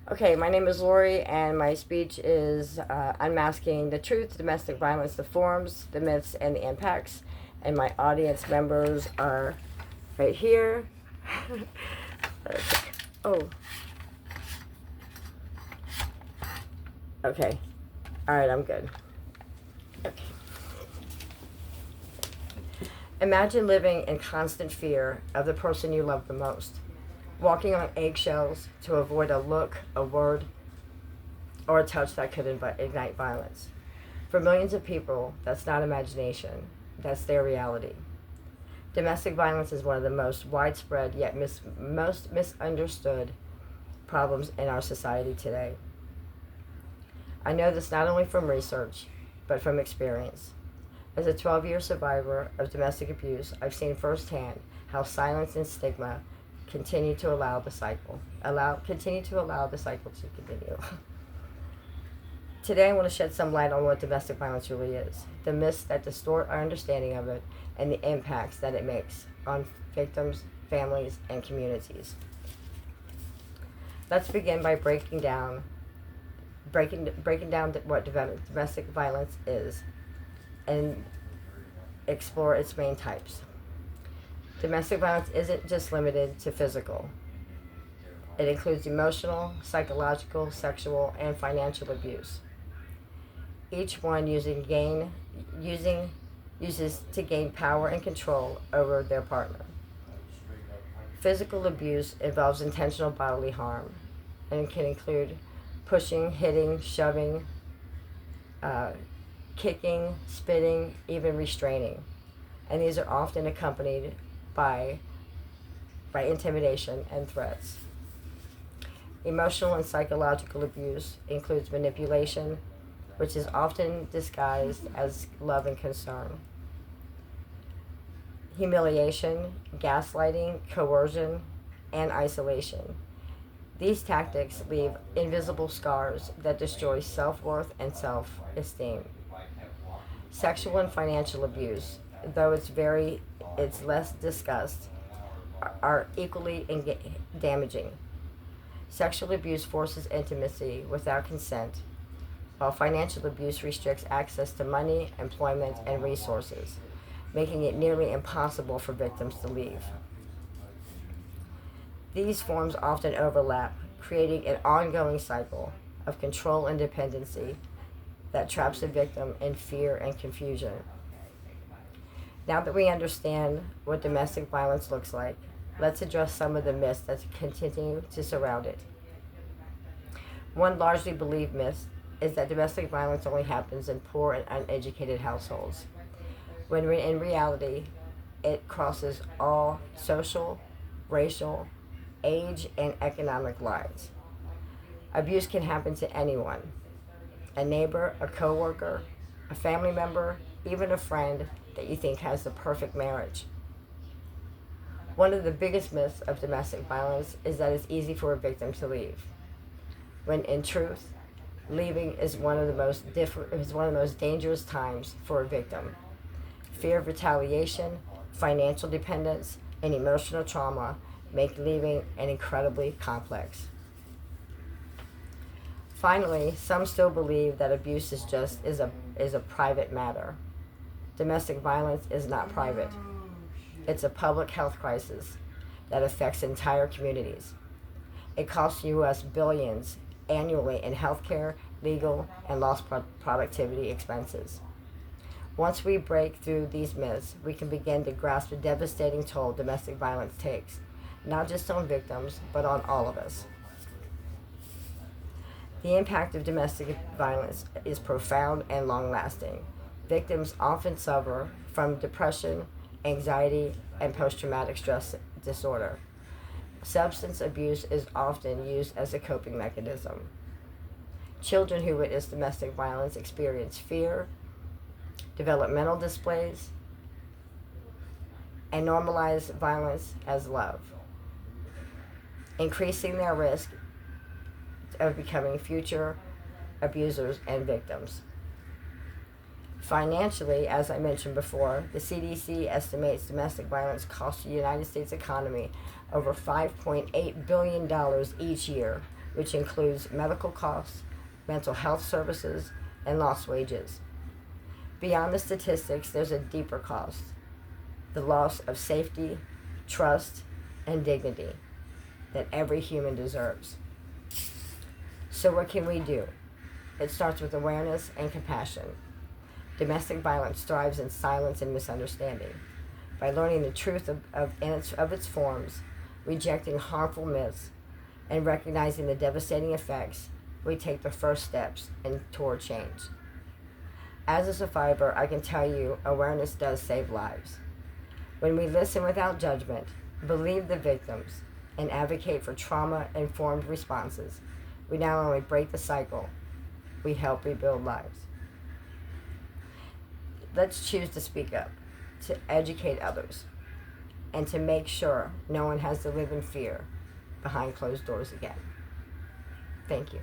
Okay, my name is Lori, and my speech is Unmasking the Truth, Domestic Violence, the Forms, the Myths, and the Impacts. And my audience members are right here. Oh, okay. All right, I'm good. Okay. Imagine living in constant fear of the person you love the most, walking on eggshells to avoid a look, a word, or a touch that could ignite violence. For millions of people, that's not imagination, that's their reality. Domestic violence is one of the most widespread yet most misunderstood problems in our society today. I know this not only from research, but from experience. As a 12-year survivor of domestic abuse, I've seen firsthand how silence and stigma continue to allow the cycle to continue. Today I want to shed some light on what domestic violence really is, the myths that distort our understanding of it, and the impacts that it makes on victims, families, and communities. Let's begin by breaking down what domestic violence is and explore its main types. Domestic violence isn't just limited to physical. It includes emotional, psychological, sexual, and financial abuse. Each one uses to gain power and control over their partner. Physical abuse involves intentional bodily harm and can include pushing, hitting, shoving, kicking, spitting, even restraining. And these are often accompanied by intimidation and threats. Emotional and psychological abuse includes manipulation, which is often disguised as love and concern. Humiliation, gaslighting, coercion, and isolation. These tactics leave invisible scars that destroy self-worth and self-esteem. Sexual and financial abuse, though it's less discussed, are equally damaging. Sexual abuse forces intimacy without consent, while financial abuse restricts access to money, employment, and resources, making it nearly impossible for victims to leave. These forms often overlap, creating an ongoing cycle of control and dependency that traps the victim in fear and confusion. Now that we understand what domestic violence looks like, let's address some of the myths that continue to surround it. One largely believed myth is that domestic violence only happens in poor and uneducated households, when in reality, it crosses all social, racial, age, and economic lines. Abuse can happen to anyone: a neighbor, a coworker, a family member, even a friend that you think has the perfect marriage. One of the biggest myths of domestic violence is that it's easy for a victim to leave, when in truth, leaving is one of the most dangerous times for a victim. Fear of retaliation, financial dependence, and emotional trauma make leaving an incredibly complex. Finally, some still believe that abuse is a private matter. Domestic violence is not private. It's a public health crisis that affects entire communities. It costs U.S. billions annually in healthcare, legal, and lost productivity expenses. Once we break through these myths, we can begin to grasp the devastating toll domestic violence takes, not just on victims, but on all of us. The impact of domestic violence is profound and long-lasting. Victims often suffer from depression, anxiety, and post-traumatic stress disorder. Substance abuse is often used as a coping mechanism. Children who witness domestic violence experience fear, developmental displays, and normalize violence as love, increasing their risk of becoming future abusers and victims. Financially, as I mentioned before, the CDC estimates domestic violence costs the United States economy over $5.8 billion each year, which includes medical costs, mental health services, and lost wages. Beyond the statistics, there's a deeper cost: the loss of safety, trust, and dignity that every human deserves. So what can we do? It starts with awareness and compassion. Domestic violence thrives in silence and misunderstanding. By learning the truth of its forms, rejecting harmful myths, and recognizing the devastating effects, we take the first steps toward change. As a survivor, I can tell you awareness does save lives. When we listen without judgment, believe the victims, and advocate for trauma-informed responses, we not only break the cycle, we help rebuild lives. Let's choose to speak up, to educate others, and to make sure no one has to live in fear behind closed doors again. Thank you.